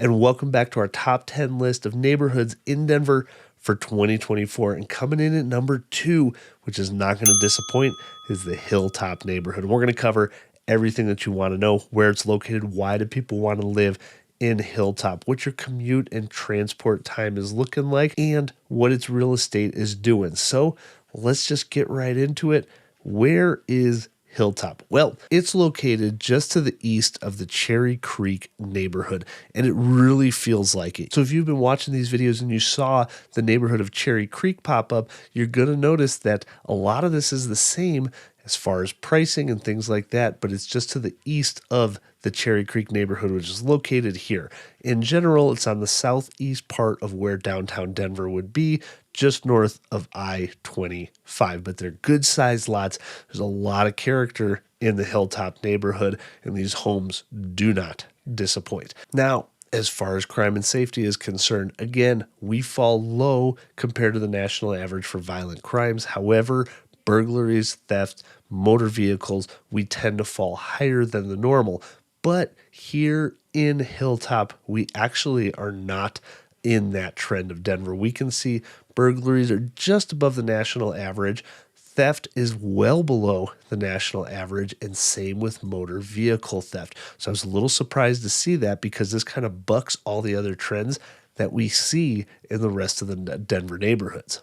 and welcome back to our top 10 list of neighborhoods in Denver for 2024. And coming in at number 2, which is not going to disappoint, is the Hilltop neighborhood. We're going to cover everything that you want to know: where it's located, why do people want to live in Hilltop, what your commute and transport time is looking like, and what its real estate is doing. So let's just get right into it. Where is Hilltop? Well, it's located just to the east of the Cherry Creek neighborhood, and it really feels like it. So if you've been watching these videos and you saw the neighborhood of Cherry Creek pop up, you're going to notice that a lot of this is the same as far as pricing and things like that, but it's just to the east of the Cherry Creek neighborhood, which is located here. In general, it's on the southeast part of where downtown Denver would be, just north of I-25, but they're good-sized lots. There's a lot of character in the Hilltop neighborhood, and these homes do not disappoint. Now, as far as crime and safety is concerned, again, we fall low compared to the national average for violent crimes. However, burglaries, theft, motor vehicles, we tend to fall higher than the normal. But here in Hilltop, we actually are not in that trend of Denver. We can see burglaries are just above the national average. Theft is well below the national average, and same with motor vehicle theft. So I was a little surprised to see that, because this kind of bucks all the other trends that we see in the rest of the Denver neighborhoods.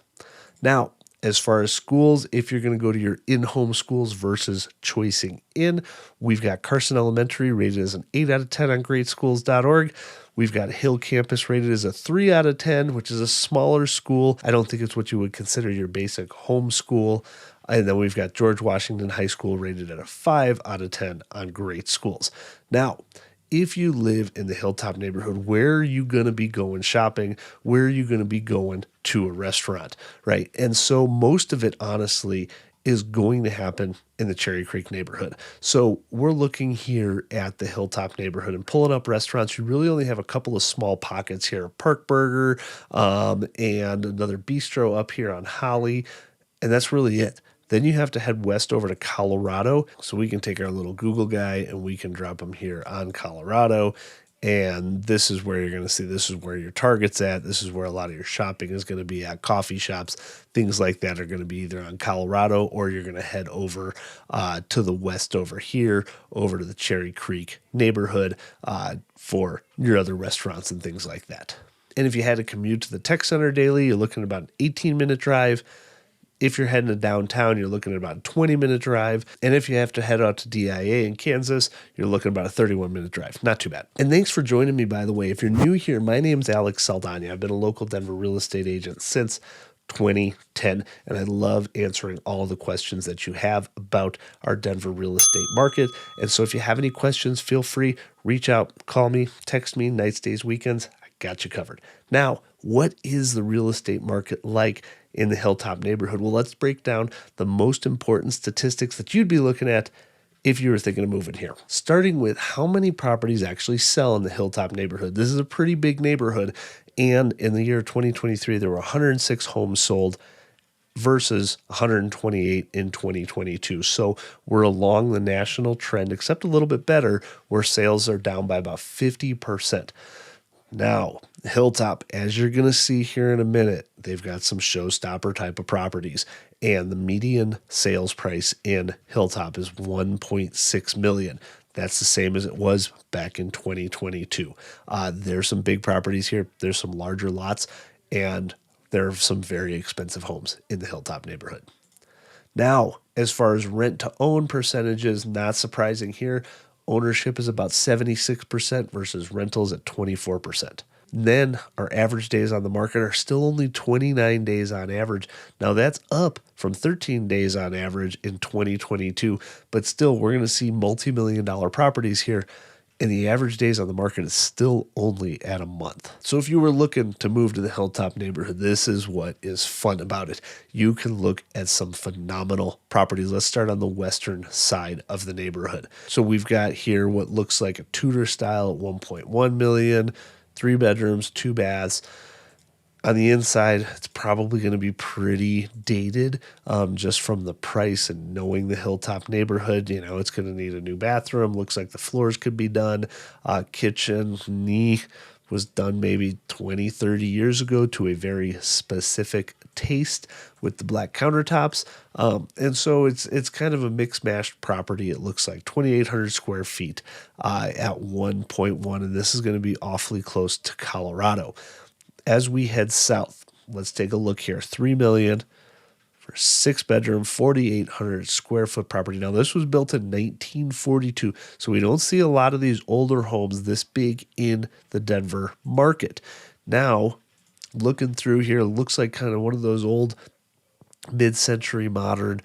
Now, as far as schools, if you're going to go to your in-home schools versus choicing in, we've got Carson Elementary rated as an 8 out of 10 on greatschools.org. We've got Hill Campus rated as a 3 out of 10, which is a smaller school. I don't think it's what you would consider your basic home school. And then we've got George Washington High School rated at a 5 out of 10 on Great Schools. Now, if you live in the Hilltop neighborhood, where are you going to be going shopping? Where are you going to be going to a restaurant, right? And so most of it, honestly, is going to happen in the Cherry Creek neighborhood. So we're looking here at the Hilltop neighborhood and pulling up restaurants. You really only have a couple of small pockets here: Park Burger and another bistro up here on Holly, and that's really it. Then you have to head west over to Colorado. So we can take our little Google guy and we can drop him here on Colorado. And this is where you're going to see, this is where your Target's at. This is where a lot of your shopping is going to be at. Coffee shops, things like that are going to be either on Colorado, or you're going to head over to the west over here, over to the Cherry Creek neighborhood for your other restaurants and things like that. And if you had to commute to the tech center daily, you're looking at about an 18-minute drive. If you're heading to downtown, you're looking at about a 20-minute drive. And if you have to head out to DIA in Kansas, you're looking at about a 31-minute drive. Not too bad. And thanks for joining me, by the way. If you're new here, my name's Alex Saldana. I've been a local Denver real estate agent since 2010, and I love answering all the questions that you have about our Denver real estate market. And so if you have any questions, feel free, reach out, call me, text me, nights, days, weekends. I got you covered. Now, what is the real estate market like in the Hilltop neighborhood? Well, let's break down the most important statistics that you'd be looking at if you were thinking of moving here. Starting with how many properties actually sell in the Hilltop neighborhood. This is a pretty big neighborhood, and in the year 2023, there were 106 homes sold versus 128 in 2022. So we're along the national trend, except a little bit better, where sales are down by about 50%. Now, Hilltop, as you're going to see here in a minute, they've got some showstopper type of properties, and the median sales price in Hilltop is $1.6 million. That's the same as it was back in 2022. There's some big properties here. There's some larger lots, and there are some very expensive homes in the Hilltop neighborhood. Now, as far as rent to own percentages, not surprising here. Ownership is about 76% versus rentals at 24%. Then our average days on the market are still only 29 days on average. Now that's up from 13 days on average in 2022, but still we're going to see multi-million-dollar properties here, and the average days on the market is still only at a month. So if you were looking to move to the Hilltop neighborhood, this is what is fun about it. You can look at some phenomenal properties. Let's start on the western side of the neighborhood. So we've got here what looks like a Tudor style at 1.1 million, 3 bedrooms, 2 baths. On the inside, it's probably going to be pretty dated just from the price and knowing the Hilltop neighborhood. You know, it's going to need a new bathroom. Looks like the floors could be done. Kitchen, was done maybe 20, 30 years ago to a very specific taste with the black countertops. And so it's kind of a mixed mashed property. It looks like 2,800 square feet at 1.1, and this is going to be awfully close to Colorado. As we head south, let's take a look here. 3 million for 6-bedroom, 4,800 square foot property. Now, this was built in 1942, so we don't see a lot of these older homes this big in the Denver market. Now, looking through here, it looks like kind of one of those old mid-century modern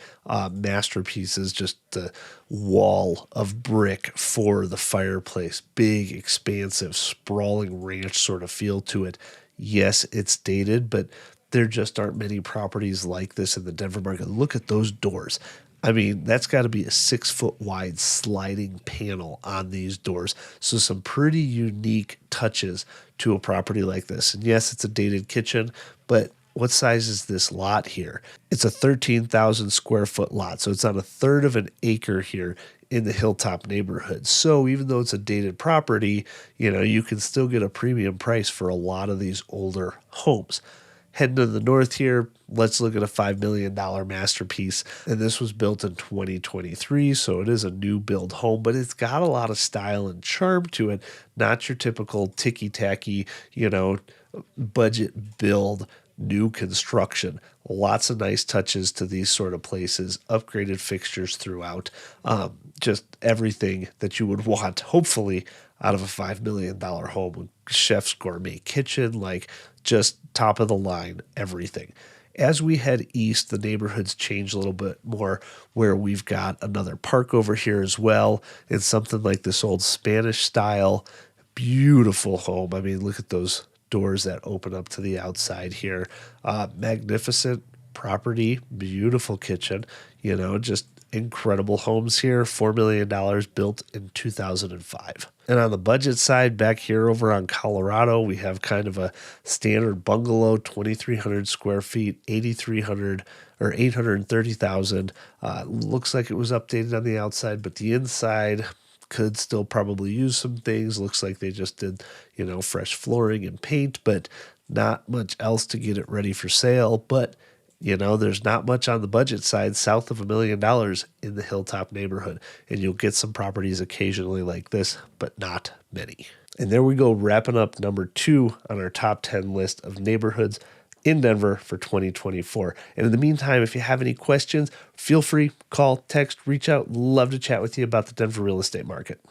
masterpieces, just the wall of brick for the fireplace. Big, expansive, sprawling ranch sort of feel to it. Yes, it's dated, but there just aren't many properties like this in the Denver market. Look at those doors. I mean, that's got to be a 6-foot wide sliding panel on these doors. So some pretty unique touches to a property like this. And yes, it's a dated kitchen, but what size is this lot here? It's a 13,000 square foot lot. So it's on a third of an acre here in the Hilltop neighborhood. So even though it's a dated property, you can still get a premium price for a lot of these older homes. Heading to the north here, let's look at a $5 million masterpiece. And this was built in 2023, so it is a new build home, but it's got a lot of style and charm to it. Not your typical ticky-tacky, budget build, new construction. Lots of nice touches to these sort of places, upgraded fixtures throughout. Just everything that you would want, hopefully, out of a $5 million home. Chef's gourmet kitchen, just top of the line, everything. As we head east, the neighborhoods change a little bit more, where we've got another park over here as well. It's something like this old Spanish style, beautiful home. I mean, look at those doors that open up to the outside here. Magnificent property, beautiful kitchen, just incredible homes here. $4 million built in 2005. And on the budget side, back here over on Colorado, we have kind of a standard bungalow, 2,300 square feet, 8,300 or 830,000. Looks like it was updated on the outside, but the inside could still probably use some things. Looks like they just did, fresh flooring and paint, but not much else to get it ready for sale. But there's not much on the budget side south of $1 million in the Hilltop neighborhood. And you'll get some properties occasionally like this, but not many. And there we go, wrapping up number 2 on our top 10 list of neighborhoods in Denver for 2024. And in the meantime, if you have any questions, feel free, call, text, reach out. Love to chat with you about the Denver real estate market.